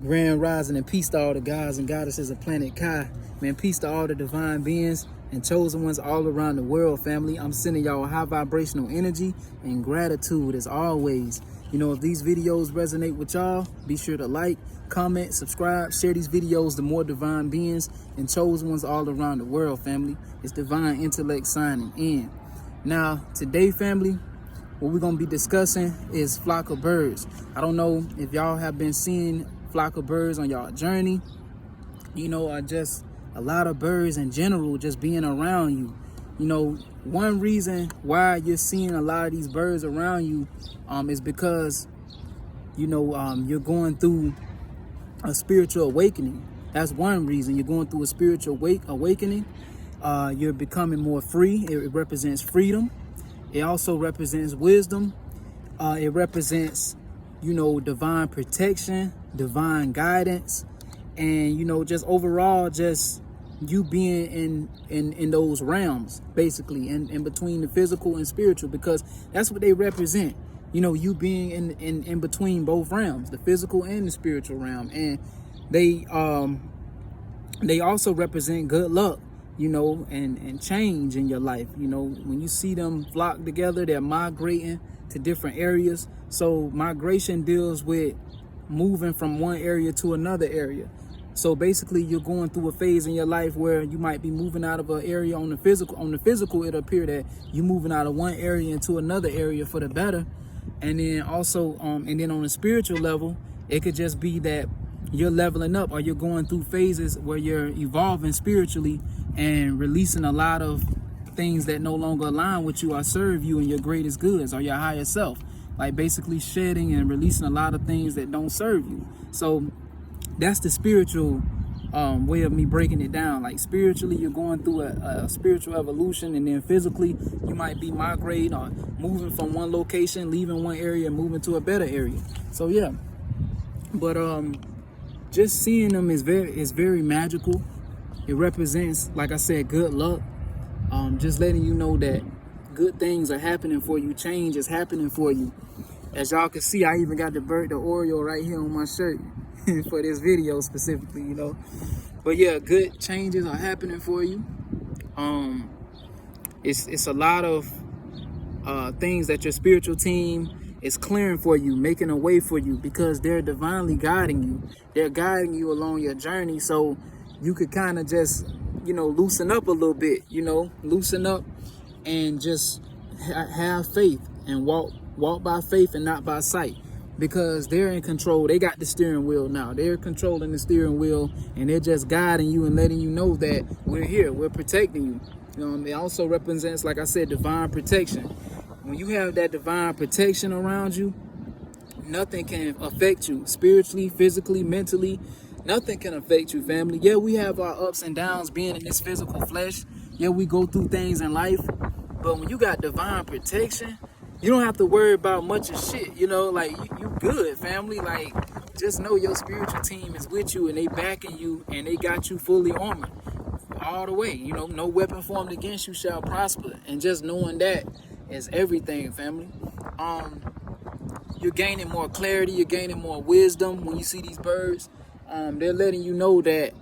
Grand rising and peace to all the gods and goddesses of planet Kai. Man, peace to all the divine beings and chosen ones all around the world, family. I'm sending y'all high vibrational energy and gratitude as always. You know, if these videos resonate with y'all, be sure to like, comment, subscribe, share these videos to more divine beings and chosen ones all around the world, family. It's Divine Intellect signing in. Now, today, family, what we're going to be discussing is flock of birds. I don't know if y'all have been seeing flock of birds on y'all journey, you know, or just a lot of birds in general just being around you. You know, one reason why you're seeing a lot of these birds around you is because, you know, you're going through a spiritual awakening. That's one reason. You're going through a spiritual awakening. You're becoming more free. It represents freedom. It also represents wisdom. It represents, you know, divine protection, divine guidance, and, you know, just overall, just you being in those realms, basically, in between the physical and spiritual, because that's what they represent. You know, you being in between both realms, the physical and the spiritual realm. And they also represent good luck, you know, and change in your life. You know, when you see them flock together, they're migrating to different areas. So migration deals with moving from one area to another area. So basically, you're going through a phase in your life where you might be moving out of an area on the physical. On the physical, it'll appear that you're moving out of one area into another area for the better. And then also, and then on the spiritual level, it could just be that you're leveling up, or you're going through phases where you're evolving spiritually and releasing a lot of things that no longer align with you or serve you and your greatest goods or your higher self. Like basically shedding and releasing a lot of things that don't serve you. So that's the spiritual way of me breaking it down. Like spiritually, you're going through a spiritual evolution, and then physically, you might be migrating or moving from one location, leaving one area, and moving to a better area. So yeah, but just seeing them is very magical. It represents, like I said, good luck. Just letting you know that good things are happening for you. Change is happening for you. As y'all can see, I even got the Oreo right here on my shirt for this video specifically, you know. But yeah, good changes are happening for you. It's a lot of things that your spiritual team is clearing for you, making a way for you, because they're divinely guiding you. They're guiding you along your journey, so you could kind of just, you know, loosen up a little bit, you know, loosen up and just have faith and walk by faith and not by sight, because they're in control. They got the steering wheel now. They're controlling the steering wheel, and they're just guiding you and letting you know that we're here, we're protecting you. It also represents, like I said, divine protection. When you have that divine protection around you, nothing can affect you spiritually, physically, mentally. Nothing can affect you, family. Yeah, we have our ups and downs being in this physical flesh. Yeah, we go through things in life. But when you got divine protection, you don't have to worry about much of shit. You know, like, you good, family. Like, just know your spiritual team is with you, and they backing you, and they got you fully armored all the way. You know, no weapon formed against you shall prosper. And just knowing that is everything, family. You're gaining more clarity. You're gaining more wisdom when you see these birds. They're letting you know that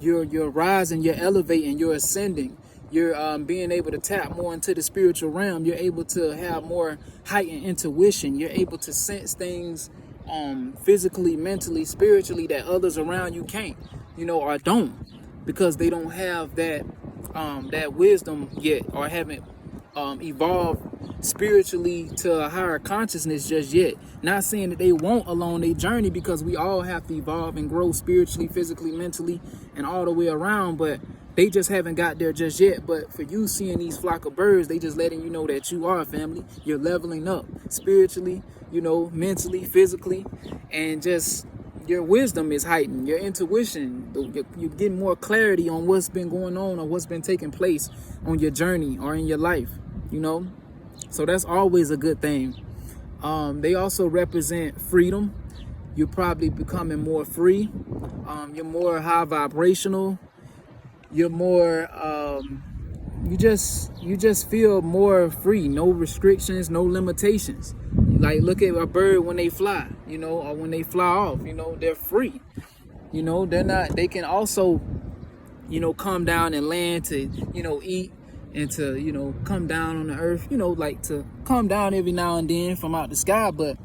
you're rising, you're elevating, you're ascending. You're being able to tap more into the spiritual realm. You're able to have more heightened intuition. You're able to sense things physically, mentally, spiritually that others around you can't, you know, or don't, because they don't have that wisdom yet, or haven't evolved spiritually to a higher consciousness just yet. Not saying that they won't along their journey, because we all have to evolve and grow spiritually, physically, mentally, and all the way around, but they just haven't got there just yet. But for you, seeing these flock of birds, they just letting you know that you are family. You're leveling up spiritually, you know, mentally, physically, and just your wisdom is heightened, your intuition, you're getting more clarity on what's been going on or what's been taking place on your journey or in your life, you know. So that's always a good thing. They also represent freedom. You're probably becoming more free. You're more high vibrational. You're more you just feel more free. No restrictions, no limitations. Like, look at a bird when they fly, you know, or when they fly off, you know, they're free. You know, they can also, you know, come down and land to, you know, eat and to, you know, come down on the earth, you know, like to come down every now and then from out the sky. But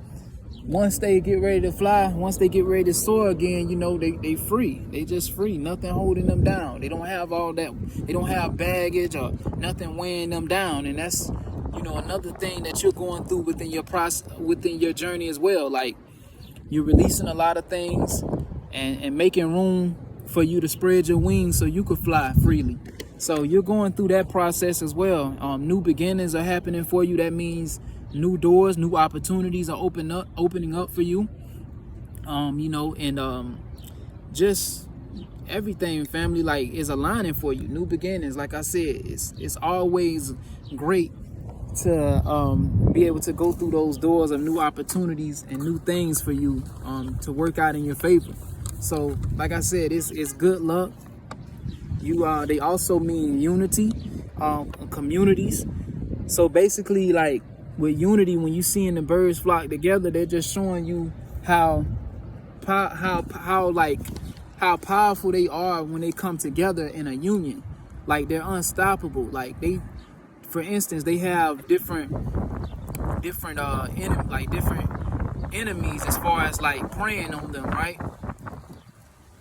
once they get ready to fly, once they get ready to soar again, you know, they free. They just free. Nothing holding them down. They don't have all that. They don't have baggage or nothing weighing them down. And that's, you know, another thing that you're going through within your process, within your journey as well. Like, you're releasing a lot of things and making room for you to spread your wings so you could fly freely. So you're going through that process as well. New beginnings are happening for you. That means new doors, new opportunities are opening up for you. You know, and just everything, family, like, is aligning for you. New beginnings, like I said, it's always great to be able to go through those doors of new opportunities and new things for you to work out in your favor. So like I said, it's good luck. They also mean unity, communities. So basically, like with unity, when you seeing the birds flock together, they're just showing you how powerful they are when they come together in a union. Like, they're unstoppable. Like, for instance, they have different enemies as far as like preying on them, right?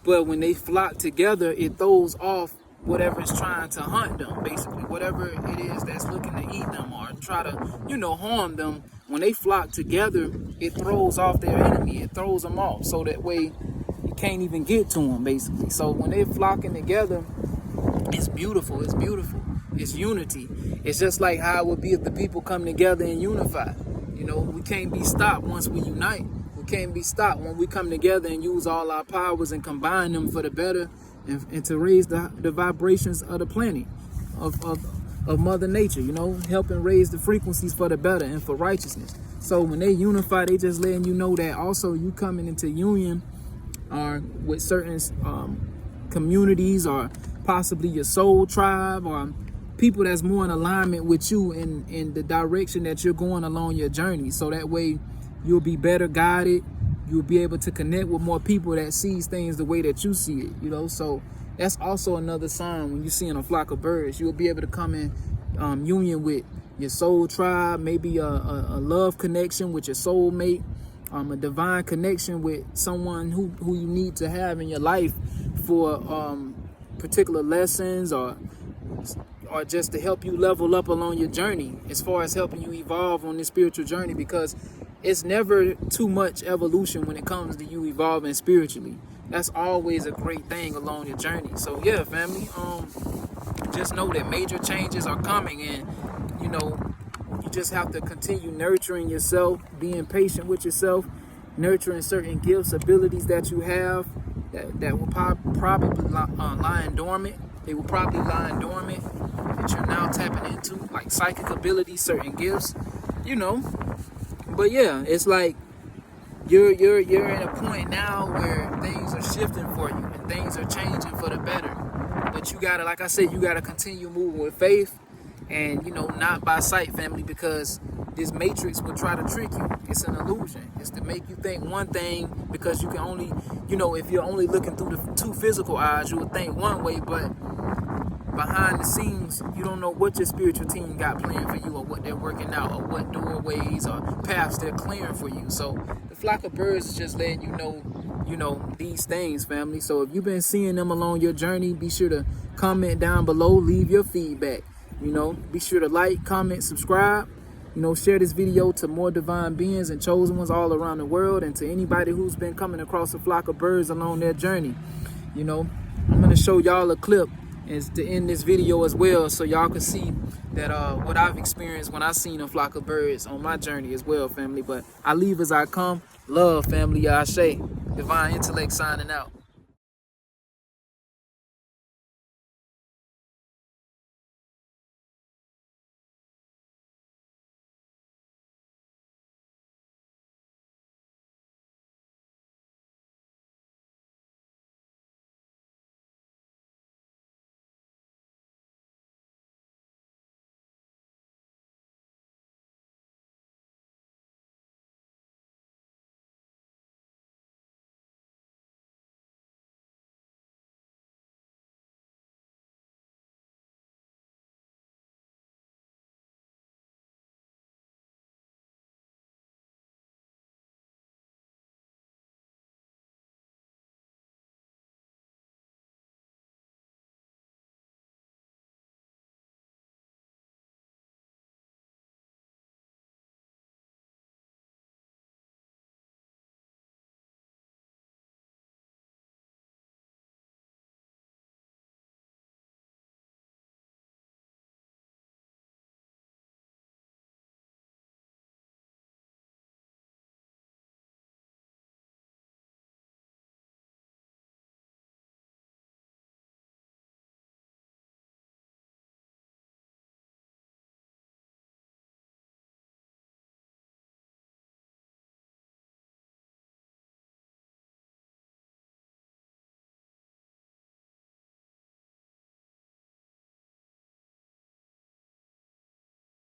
But when they flock together, it throws off whatever is trying to hunt them, basically. Whatever it is that's looking to eat them or try to, you know, harm them. When they flock together, it throws off their enemy. It throws them off. So that way, you can't even get to them, basically. So when they're flocking together, it's beautiful. It's beautiful. It's unity. It's just like how it would be if the people come together and unify. You know, we can't be stopped once we unite. We can't be stopped when we come together and use all our powers and combine them for the better and to raise the vibrations of the planet, of Mother Nature, you know, helping raise the frequencies for the better and for righteousness. So when they unify, they just letting you know that also you coming into union with certain communities or possibly your soul tribe or people that's more in alignment with you in the direction that you're going along your journey. So that way you'll be better guided. You'll be able to connect with more people that sees things the way that you see it, you know. So that's also another sign when you're seeing a flock of birds. You'll be able to come in union with your soul tribe, maybe a love connection with your soulmate, a divine connection with someone who you need to have in your life for particular lessons or just to help you level up along your journey as far as helping you evolve on this spiritual journey, because it's never too much evolution when it comes to you evolving spiritually. That's always a great thing along your journey. So yeah, family, just know that major changes are coming, and you know, you just have to continue nurturing yourself, being patient with yourself, nurturing certain gifts, abilities that you have that will probably lying dormant. They will probably lying dormant that you're now tapping into, like psychic abilities, certain gifts, you know. But yeah, it's like you're in a point now where things are shifting for you and things are changing for the better. But you gotta, like I said, you gotta continue moving with faith and, you know, not by sight, family, because this matrix will try to trick you. It's an illusion. It's to make you think one thing, because you can only, you know, if you're only looking through the two physical eyes, you would think one way, but behind the scenes, you don't know what your spiritual team got planned for you or what they're working out or what doorways or paths they're clearing for you. So the flock of birds is just letting you know, these things, family. So if you've been seeing them along your journey, be sure to comment down below, leave your feedback. You know, be sure to like, comment, subscribe. You know, share this video to more divine beings and chosen ones all around the world, and to anybody who's been coming across a flock of birds along their journey. You know, I'm going to show y'all a clip is to end this video as well, so y'all can see that what I've experienced when I seen a flock of birds on my journey as well, family. But I leave as I come. Love, family. Ashe. Divine Intellect signing out.